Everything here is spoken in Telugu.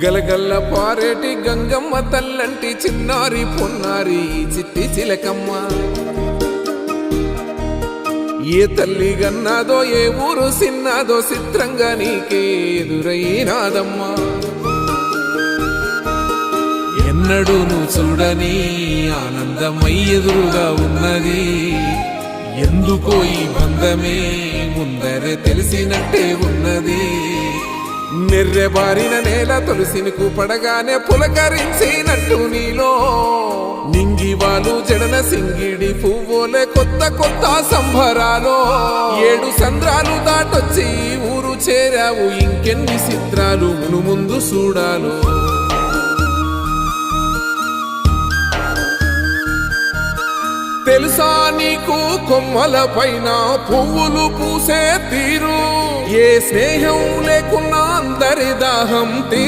గలగల్ల పారేటి గంగమ్మ తల్లంటి చిన్నారి పొన్నారి చిట్టి చిలకమ్మ. ఏ తల్లి గన్నాదో ఏ ఊరు సిన్నాదో చిత్రంగా నీకే ఎదురైనాదమ్మా. ఎన్నడూ నువ్వు చూడని ఆనందమై ఎదురుగా ఉన్నది. ఎందుకో ఈ బంధమే ముందరే తెలిసినట్టే ఉన్నది. నెర్రెబారిన నేల తులసినికు పడగానే పులకరించినట్టు నీలో నింగివాలు జడన సింగిడి పువ్వులే కొత్త కొత్త సంబరాలో. 7 సంద్రాలు దాటొచ్చి ఊరు చేరావు, ఇంకెన్ని చిత్రాలు మును ముందు చూడాలో. తెలుసా నీకు కొమ్మల పైన పువ్వులు పూసే తీరు, ఏ స్నేహం లేకున్నా అందరి దాహం తీర్చు.